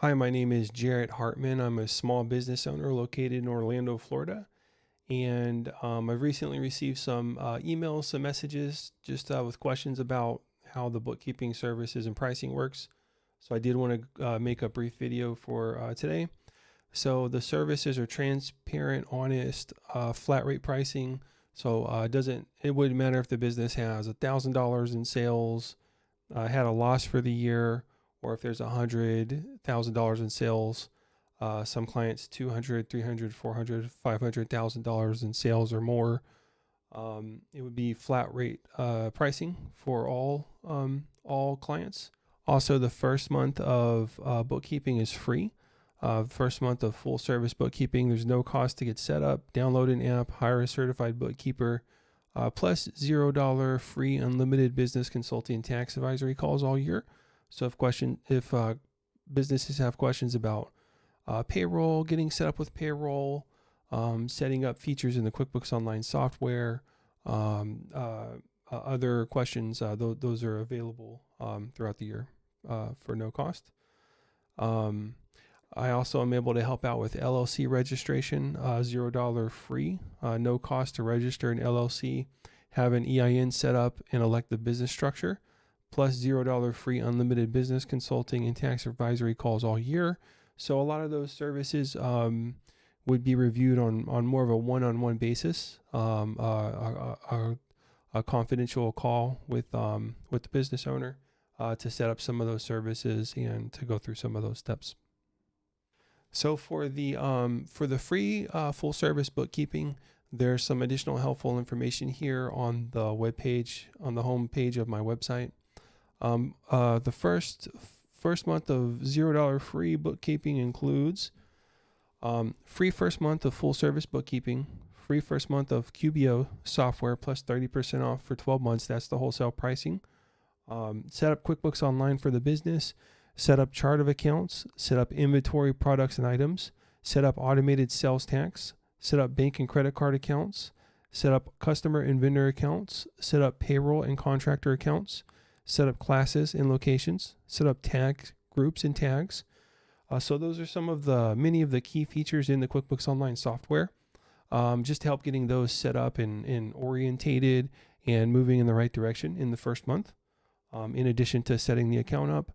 Hi, my name is Jarrett Hartman. I'm a small business owner located in Orlando, Florida. And I've recently received some emails, some messages just with questions about how the bookkeeping services and pricing works. So I did want to make a brief video for today. So the services are transparent, honest, flat rate pricing. So it wouldn't matter if the business has $1,000 in sales, had a loss for the year, or if there's $100,000 in sales. Some clients $200, $300, $400, $500,000 in sales or more. It would be flat rate pricing for all clients. Also, the first month of bookkeeping is free. First month of full service bookkeeping, there's no cost to get set up. Download an app, hire a certified bookkeeper, plus $0 free unlimited business consulting and tax advisory calls all year. So if businesses have questions about payroll, getting set up with payroll, setting up features in the QuickBooks Online software, other questions, those are available throughout the year for no cost. I also am able to help out with LLC registration, $0 free, no cost to register an LLC, have an EIN set up, and elect the business structure, plus $0 free unlimited business consulting and tax advisory calls all year. So a lot of those services would be reviewed on more of a one-on-one basis, a confidential call with the business owner to set up some of those services and to go through some of those steps. So for the free full service bookkeeping, there's some additional helpful information here on the webpage, on the home page of my website. The first month of $0 free bookkeeping includes free first month of full service bookkeeping, free first month of QBO software plus 30% off for 12 months. That's the wholesale pricing. Set up QuickBooks Online for the business, set up chart of accounts, set up inventory products and items, set up automated sales tax, set up bank and credit card accounts, set up customer and vendor accounts, set up payroll and contractor accounts, set up classes and locations, set up tag groups and tags. So those are many of the key features in the QuickBooks Online software, just to help getting those set up and orientated and moving in the right direction in the first month, in addition to setting the account up.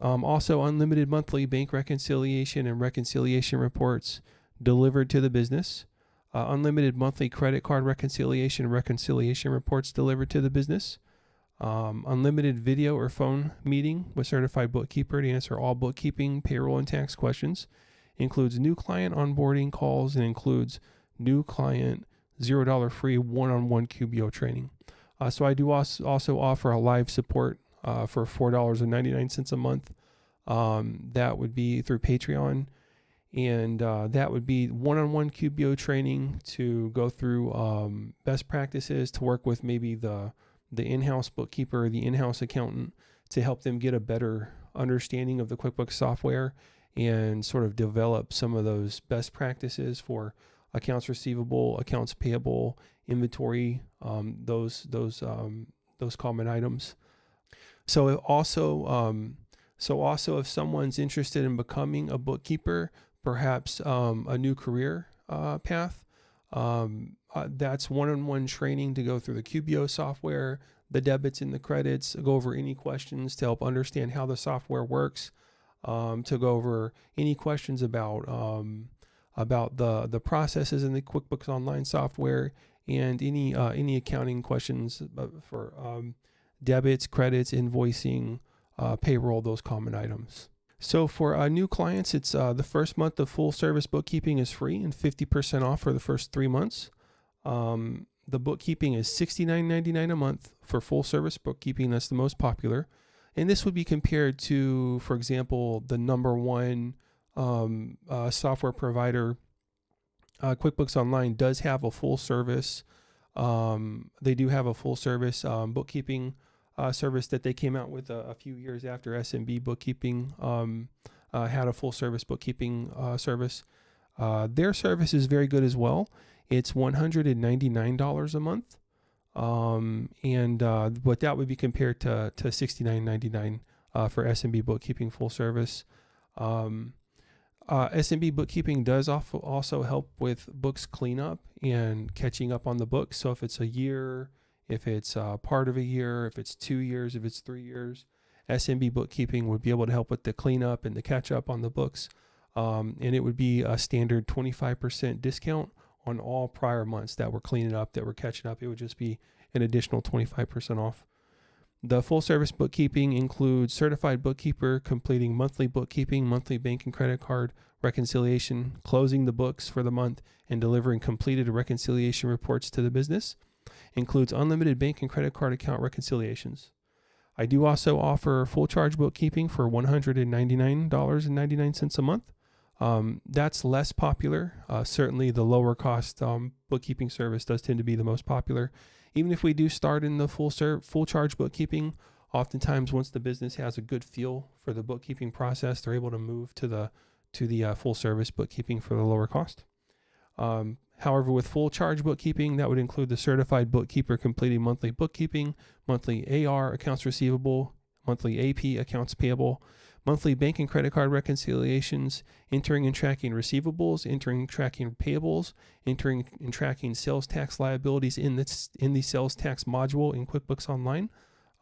Also, unlimited monthly bank reconciliation and reconciliation reports delivered to the business. Unlimited monthly credit card reconciliation and reconciliation reports delivered to the business. Unlimited video or phone meeting with certified bookkeeper to answer all bookkeeping, payroll, and tax questions. Includes new client onboarding calls and includes new client $0 free one-on-one QBO training. So I do also offer a live support for $4.99 a month. That would be through Patreon. And that would be one-on-one QBO training to go through best practices, to work with maybe the in-house bookkeeper, the in-house accountant, to help them get a better understanding of the QuickBooks software and sort of develop some of those best practices for accounts receivable, accounts payable, inventory, those common items. So also if someone's interested in becoming a bookkeeper, perhaps a new career path, that's one-on-one training to go through the QBO software, the debits and the credits, go over any questions to help understand how the software works, to go over any questions about the processes in the QuickBooks Online software, and any accounting questions for debits, credits, invoicing, payroll, those common items. So for new clients, it's the first month of full service bookkeeping is free and 50% off for the first 3 months. The bookkeeping is $69.99 a month for full service bookkeeping. That's the most popular. And this would be compared to, for example, the number one software provider. QuickBooks Online does have a full service. They do have a full service bookkeeping service that they came out with a few years after smb-bookkeeping had a full service bookkeeping service. Their service is very good as well. It's $199 a month, but that would be compared to $69.99 for SMB bookkeeping full service. SMB bookkeeping does also help with books cleanup and catching up on the books. So if it's a year, if it's part of a year, if it's 2 years, if it's 3 years, SMB bookkeeping would be able to help with the cleanup and the catch up on the books. And it would be a standard 25% discount on all prior months that were cleaning up, that were catching up. It would just be an additional 25% off. The full service bookkeeping includes certified bookkeeper completing monthly bookkeeping, monthly bank and credit card reconciliation, closing the books for the month, and delivering completed reconciliation reports to the business. Includes unlimited bank and credit card account reconciliations. I do also offer full charge bookkeeping for $199.99 a month. That's less popular. Certainly the lower cost bookkeeping service does tend to be the most popular. Even if we do start in the full charge bookkeeping, oftentimes once the business has a good feel for the bookkeeping process, they're able to move to the full service bookkeeping for the lower cost. However, with full charge bookkeeping, that would include the certified bookkeeper completing monthly bookkeeping, monthly AR accounts receivable, monthly AP accounts payable, monthly bank and credit card reconciliations, entering and tracking receivables, entering and tracking payables, entering and tracking sales tax liabilities in the sales tax module in QuickBooks Online,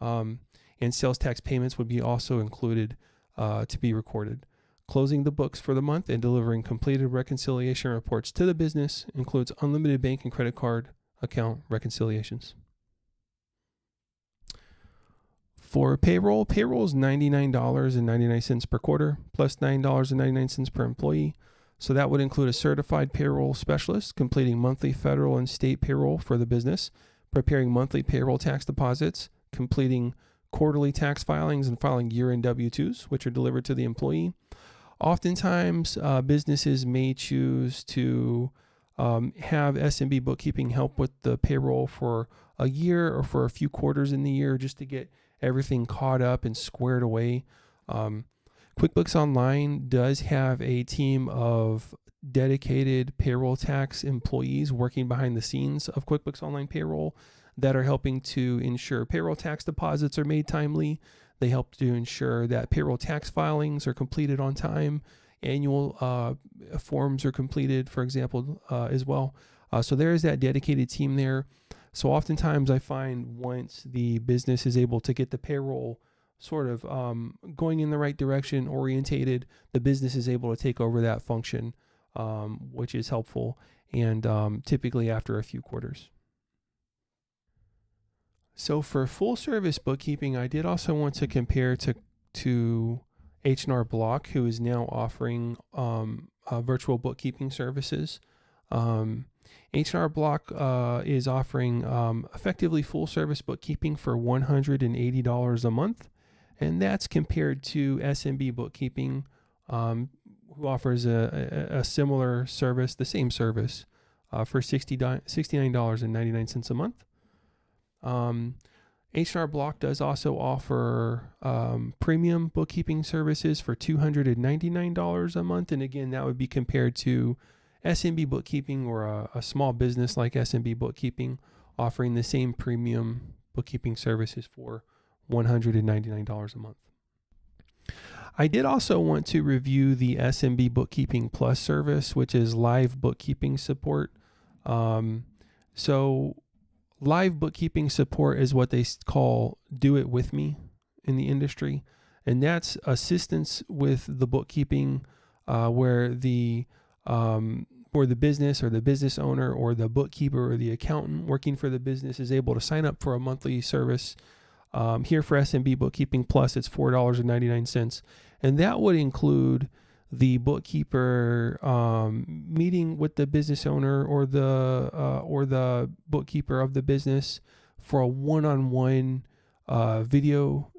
and sales tax payments would be also included to be recorded. Closing the books for the month and delivering completed reconciliation reports to the business includes unlimited bank and credit card account reconciliations. For payroll is $99.99 per quarter plus $9.99 per employee. So that would include a certified payroll specialist completing monthly federal and state payroll for the business, preparing monthly payroll tax deposits, completing quarterly tax filings, and filing year-end W-2s, which are delivered to the employee. Oftentimes, businesses may choose to have SMB bookkeeping help with the payroll for a year or for a few quarters in the year just to get everything caught up and squared away. QuickBooks Online does have a team of dedicated payroll tax employees working behind the scenes of QuickBooks Online Payroll that are helping to ensure payroll tax deposits are made timely. They help to ensure that payroll tax filings are completed on time. Annual forms are completed, for example, as well. So there is that dedicated team there. So oftentimes I find once the business is able to get the payroll sort of going in the right direction, orientated, the business is able to take over that function, which is helpful, and typically after a few quarters. So for full service bookkeeping, I did also want to compare to H&R Block, who is now offering virtual bookkeeping services. H&R Block is offering effectively full service bookkeeping for $180 a month, and that's compared to SMB Bookkeeping, who offers a similar service, the same service, for $69.99 a month. H&R Block does also offer premium bookkeeping services for $299 a month, and again, that would be compared to SMB Bookkeeping or a small business like SMB Bookkeeping offering the same premium bookkeeping services for $199 a month. I did also want to review the SMB Bookkeeping Plus service, which is live bookkeeping support. So live bookkeeping support is what they call do it with me in the industry. And that's assistance with the bookkeeping where the business or the business owner or the bookkeeper or the accountant working for the business is able to sign up for a monthly service. Here for SMB Bookkeeping Plus, it's $4.99. And that would include the bookkeeper meeting with the business owner or the bookkeeper of the business for a one-on-one video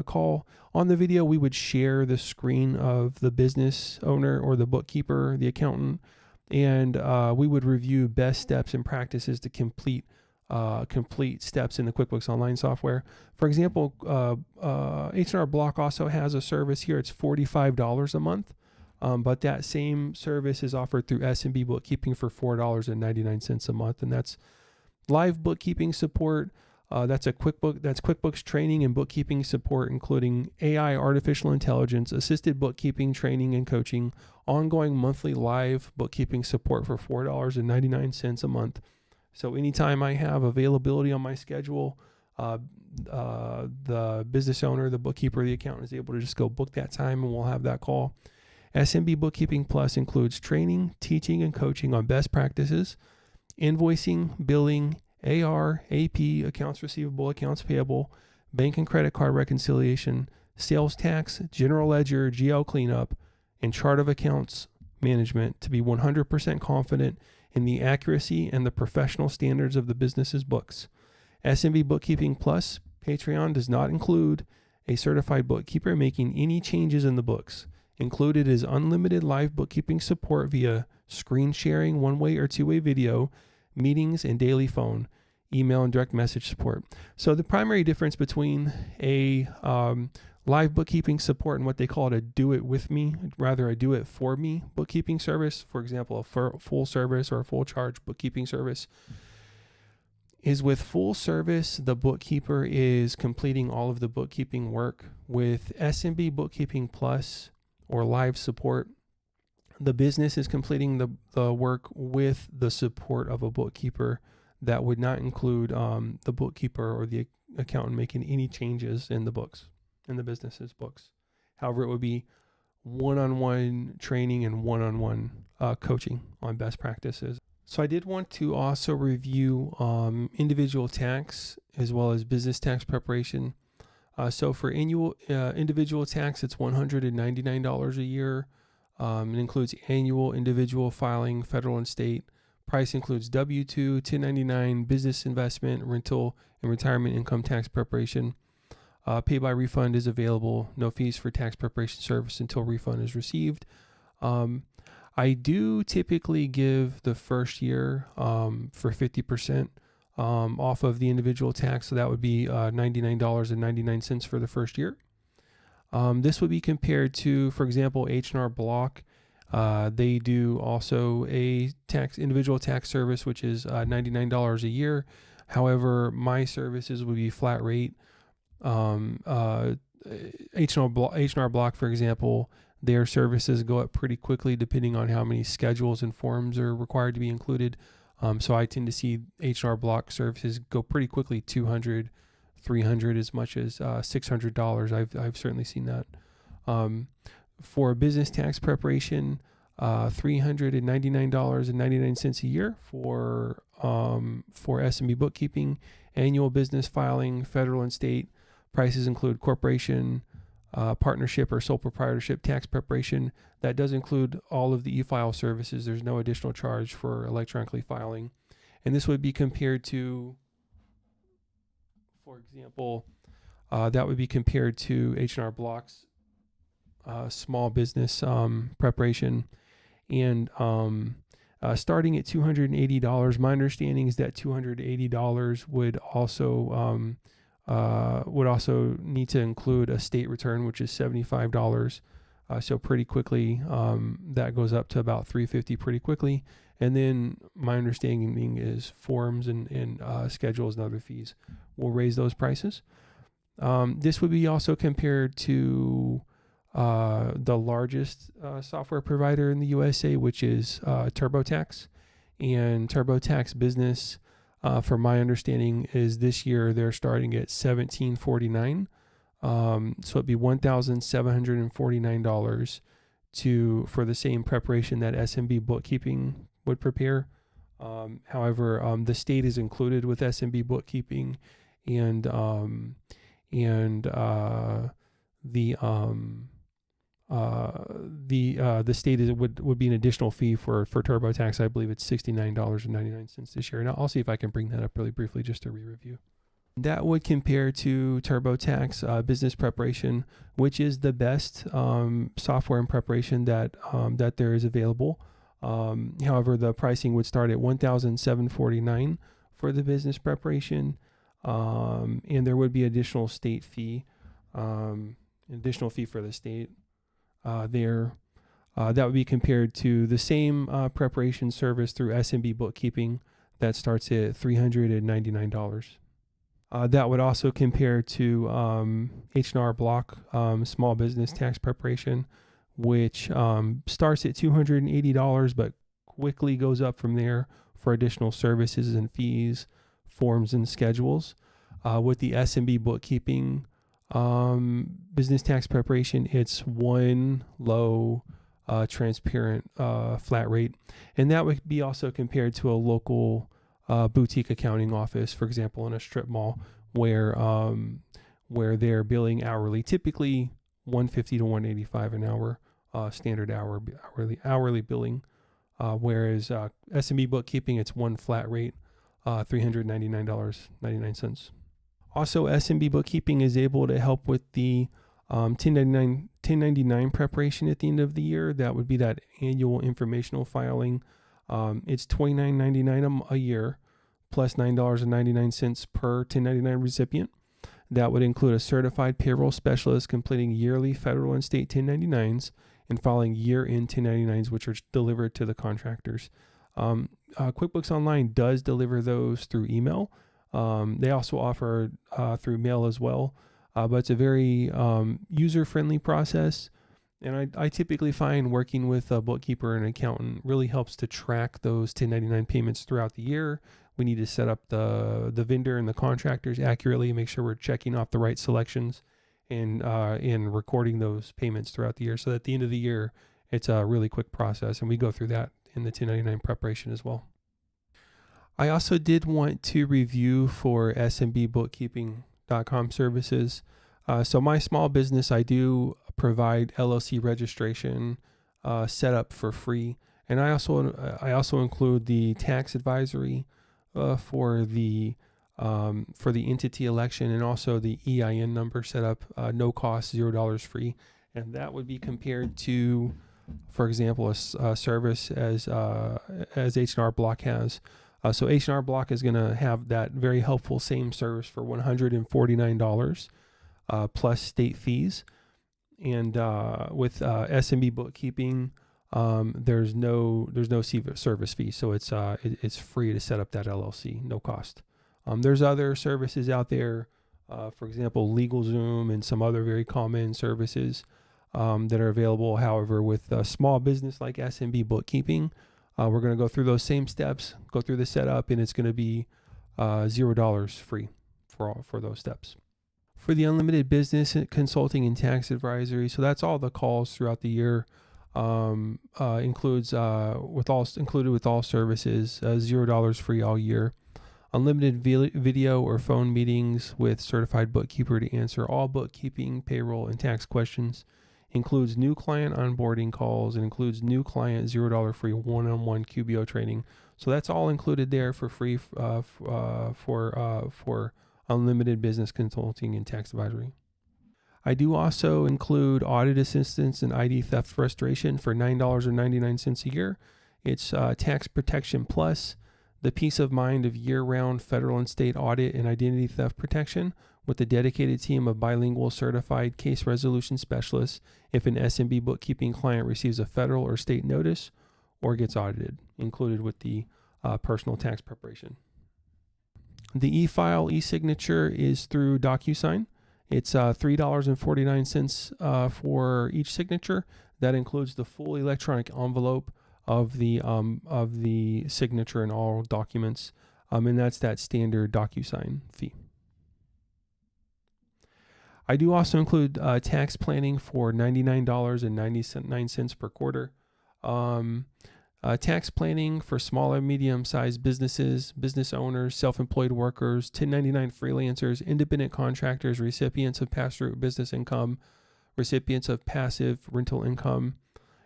call. On the video, we would share the screen of the business owner or the bookkeeper, the accountant, and we would review best steps and practices to complete steps in the QuickBooks Online software. For example, H&R Block also has a service here. It's $45 a month, but that same service is offered through SMB Bookkeeping for $4.99 a month, and that's live bookkeeping support. That's QuickBooks training and bookkeeping support, including AI, artificial intelligence, assisted bookkeeping training and coaching, ongoing monthly live bookkeeping support for $4.99 a month. So anytime I have availability on my schedule, the business owner, the bookkeeper, the accountant is able to just go book that time and we'll have that call. SMB Bookkeeping Plus includes training, teaching, and coaching on best practices, invoicing, billing, AR, AP, accounts receivable, accounts payable, bank and credit card reconciliation, sales tax, general ledger, GL cleanup, and chart of accounts management to be 100% confident in the accuracy and the professional standards of the business's books. SMB Bookkeeping Plus Patreon does not include a certified bookkeeper making any changes in the books. Included is unlimited live bookkeeping support via screen sharing, one-way or two-way video, meetings, and daily phone, email, and direct message support. So the primary difference between a live bookkeeping support and what they call it a do-it-with-me, rather a do-it-for-me bookkeeping service, for example, a full service or a full charge bookkeeping service, is with full service, the bookkeeper is completing all of the bookkeeping work. With SMB Bookkeeping Plus or live support, the business is completing the work with the support of a bookkeeper. That would not include the bookkeeper or the accountant making any changes in the books, in the business's books. However, it would be one-on-one training and one-on-one coaching on best practices. So I did want to also review individual tax as well as business tax preparation. So for annual individual tax, it's $199 a year. It includes annual individual filing, federal and state. Price includes W-2, 1099, business investment, rental, and retirement income tax preparation. Pay by refund is available. No fees for tax preparation service until refund is received. I do typically give the first year for 50% off of the individual tax. So that would be $99.99 for the first year. This would be compared to, for example, H&R Block. They do also a individual tax service, which is $99 a year. However, my services would be flat rate. H&R Block, for example, their services go up pretty quickly depending on how many schedules and forms are required to be included. So I tend to see H&R Block services go pretty quickly, $200, $300, as much as $600. I've certainly seen that. For business tax preparation, $399.99 a year for SMB bookkeeping, annual business filing, federal and state. Prices include corporation, partnership or sole proprietorship tax preparation. That does include all of the e-file services. There's no additional charge for electronically filing. And this would be compared to, for example, that would be compared to H&R Block's small business preparation. And starting at $280, my understanding is that $280 would also need to include a state return, which is $75. So pretty quickly, that goes up to about $350 pretty quickly. And then my understanding is forms and schedules and other fees will raise those prices. This would be also compared to the largest software provider in the USA, which is TurboTax. And TurboTax Business, from my understanding, is this year they're starting at $1,749. So it'd be $1,749 for the same preparation that SMB bookkeeping would prepare. However, the state is included with SMB bookkeeping, and the state would be an additional fee for TurboTax. I believe it's $69.99 this year. And I'll see if I can bring that up really briefly just to re-review. That would compare to TurboTax business preparation, which is the best software and preparation that there is available. However, the pricing would start at $1,749 for the business preparation, and there would be additional state fee, additional fee for the state there. That would be compared to the same preparation service through SMB bookkeeping that starts at $399. That would also compare to H&R Block, small business tax preparation, which starts at $280 but quickly goes up from there for additional services and fees, forms and schedules. With the SMB bookkeeping business tax preparation, it's one low transparent flat rate, and that would be also compared to a local boutique accounting office, for example, in a strip mall, where they're billing hourly, typically $150 to $185 an hour, standard hourly billing. Whereas SMB bookkeeping, it's one flat rate, $399.99. Also, SMB bookkeeping is able to help with the 1099 preparation at the end of the year. That would be that annual informational filing. It's $29.99 a year plus $9.99 per 1099 recipient. That would include a certified payroll specialist completing yearly federal and state 1099s and filing year-end 1099s, which are delivered to the contractors. QuickBooks Online does deliver those through email. They also offer through mail as well, but it's a very user-friendly process. And I typically find working with a bookkeeper and accountant really helps to track those 1099 payments throughout the year. We need to set up the vendor and the contractors accurately, make sure we're checking off the right selections and recording those payments throughout the year. So at the end of the year, it's a really quick process, and we go through that in the 1099 preparation as well. I also did want to review for smb-bookkeeping.com services. So my small business, I do provide LLC registration set up for free, and I also include the tax advisory for the entity election, and also the EIN number set up, no cost, $0 free, and that would be compared to, for example, a service as H&R Block has. So H&R Block is going to have that very helpful same service for $149 plus state fees. And with SMB bookkeeping, there's no service fee, so it's free to set up that LLC, no cost. There's other services out there, for example, LegalZoom and some other very common services that are available. However, with a small business like SMB bookkeeping, we're going to go through those same steps, go through the setup, and it's going to be $0 free for those steps. For the unlimited business consulting and tax advisory, so that's all the calls throughout the year. Included with all services, $0 free all year. Unlimited video or phone meetings with certified bookkeeper to answer all bookkeeping, payroll, and tax questions. Includes new client onboarding calls, and includes new client $0 free one-on-one QBO training. So that's all included there for free for unlimited business consulting and tax advisory. I do also include audit assistance and ID theft restoration for $9.99 a year. It's tax protection plus the peace of mind of year-round federal and state audit and identity theft protection with a dedicated team of bilingual certified case resolution specialists if an SMB bookkeeping client receives a federal or state notice or gets audited, included with the personal tax preparation. The e-file e-signature is through DocuSign. It's $3.49 for each signature. That includes the full electronic envelope of the signature and all documents, and that's that standard DocuSign fee. I do also include tax planning for $99.99 per quarter. Tax planning for smaller, medium-sized businesses, business owners, self-employed workers, 1099 freelancers, independent contractors, recipients of pass-through business income, recipients of passive rental income,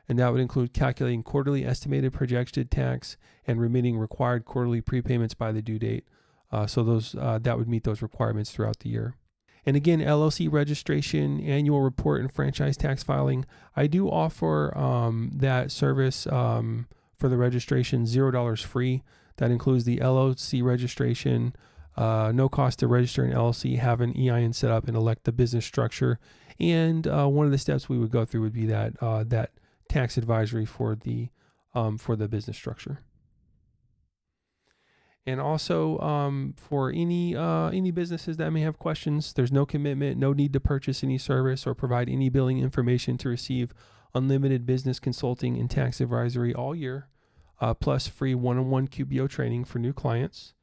and that would include calculating quarterly estimated projected tax and remitting required quarterly prepayments by the due date. So those that would meet those requirements throughout the year. And again, LLC registration, annual report, and franchise tax filing. I do offer that service for the registration, $0 free. That includes the LLC registration, no cost to register an LLC, have an EIN set up, and elect the business structure. And one of the steps we would go through would be that tax advisory for the business structure. And also for any businesses that may have questions, there's no commitment, no need to purchase any service or provide any billing information to receive unlimited business consulting and tax advisory all year, plus free one-on-one QBO training for new clients.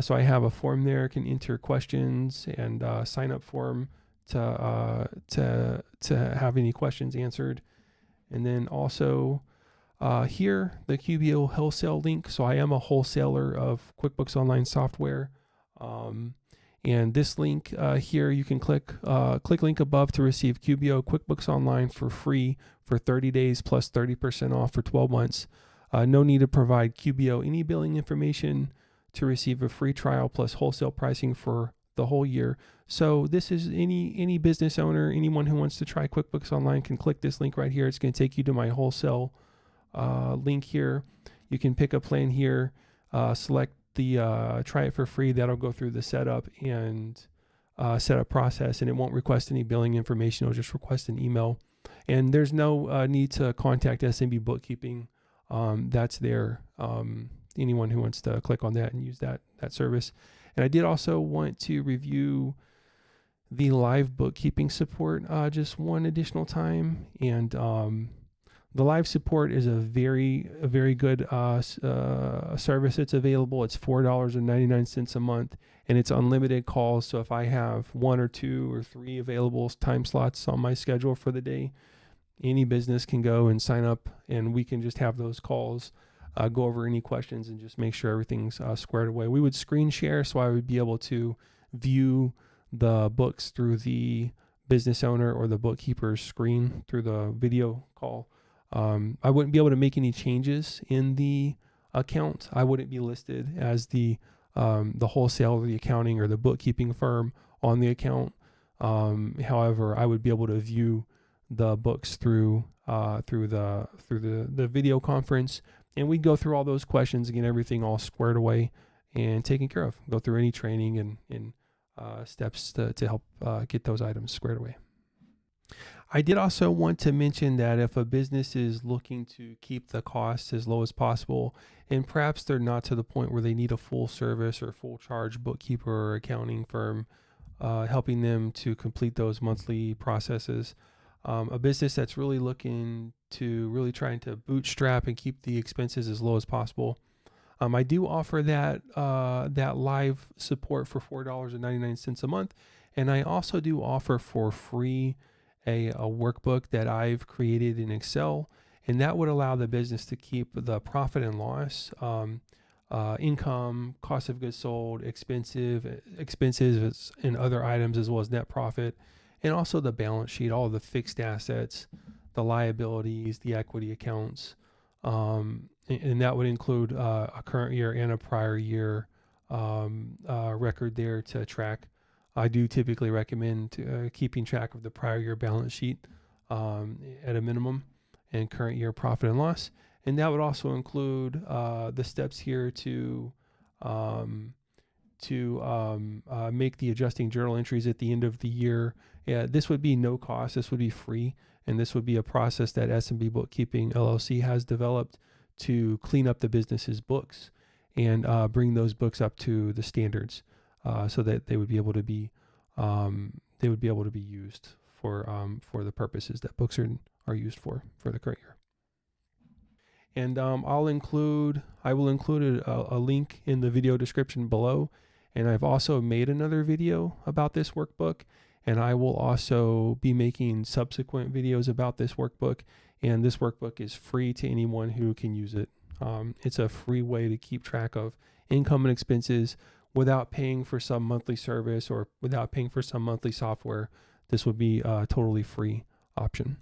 So I have a form there, can enter questions and sign up form to have any questions answered. And then also here, the QBO wholesale link. So I am a wholesaler of QuickBooks Online software. And this link here, you can click link above to receive QBO QuickBooks Online for free for 30 days plus 30% off for 12 months. No need to provide QBO any billing information to receive a free trial plus wholesale pricing for the whole year. So this is any business owner, anyone who wants to try QuickBooks Online can click this link right here. It's going to take you to my wholesale link here. You can pick a plan here, select the try it for free. That'll go through the setup and setup process, and it won't request any billing information. It'll just request an email. And there's no need to contact SMB Bookkeeping. That's there. Anyone who wants to click on that and use that service. And I did also want to review the live bookkeeping support just one additional time. And the live support is a very good service that's available. It's $4.99 a month, and it's unlimited calls. So if I have 1 or 2 or 3 available time slots on my schedule for the day, any business can go and sign up, and we can just have those calls, go over any questions, and just make sure everything's squared away. We would screen share, so I would be able to view the books through the business owner or the bookkeeper's screen through the video call. I wouldn't be able to make any changes in the account. I wouldn't be listed as the wholesale or the accounting or the bookkeeping firm on the account. However, I would be able to view the books through the video conference, and we'd go through all those questions and get everything all squared away and taken care of. Go through any training and steps to help get those items squared away. I did also want to mention that if a business is looking to keep the costs as low as possible, and perhaps they're not to the point where they need a full service or full charge bookkeeper or accounting firm helping them to complete those monthly processes, a business that's really looking to really trying to bootstrap and keep the expenses as low as possible, I do offer that live support for $4.99 a month, and I also do offer for free a workbook that I've created in Excel, and that would allow the business to keep the profit and loss, income, cost of goods sold, expenses and other items, as well as net profit, and also the balance sheet, all of the fixed assets, the liabilities, the equity accounts, and that would include a current year and a prior year record there to track. I do typically recommend keeping track of the prior year balance sheet at a minimum, and current year profit and loss. And that would also include the steps here to make the adjusting journal entries at the end of the year. This would be no cost. This would be free. And this would be a process that SMB Bookkeeping LLC has developed to clean up the business's books and bring those books up to the standards. So that they would be able to be used for the purposes that books are used for the current year. And I will include a link in the video description below. And I've also made another video about this workbook, and I will also be making subsequent videos about this workbook. And this workbook is free to anyone who can use it. It's a free way to keep track of income and expenses without paying for some monthly service or without paying for some monthly software. This would be a totally free option.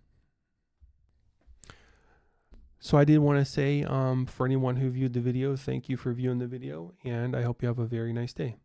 So I did want to say, for anyone who viewed the video, thank you for viewing the video, and I hope you have a very nice day.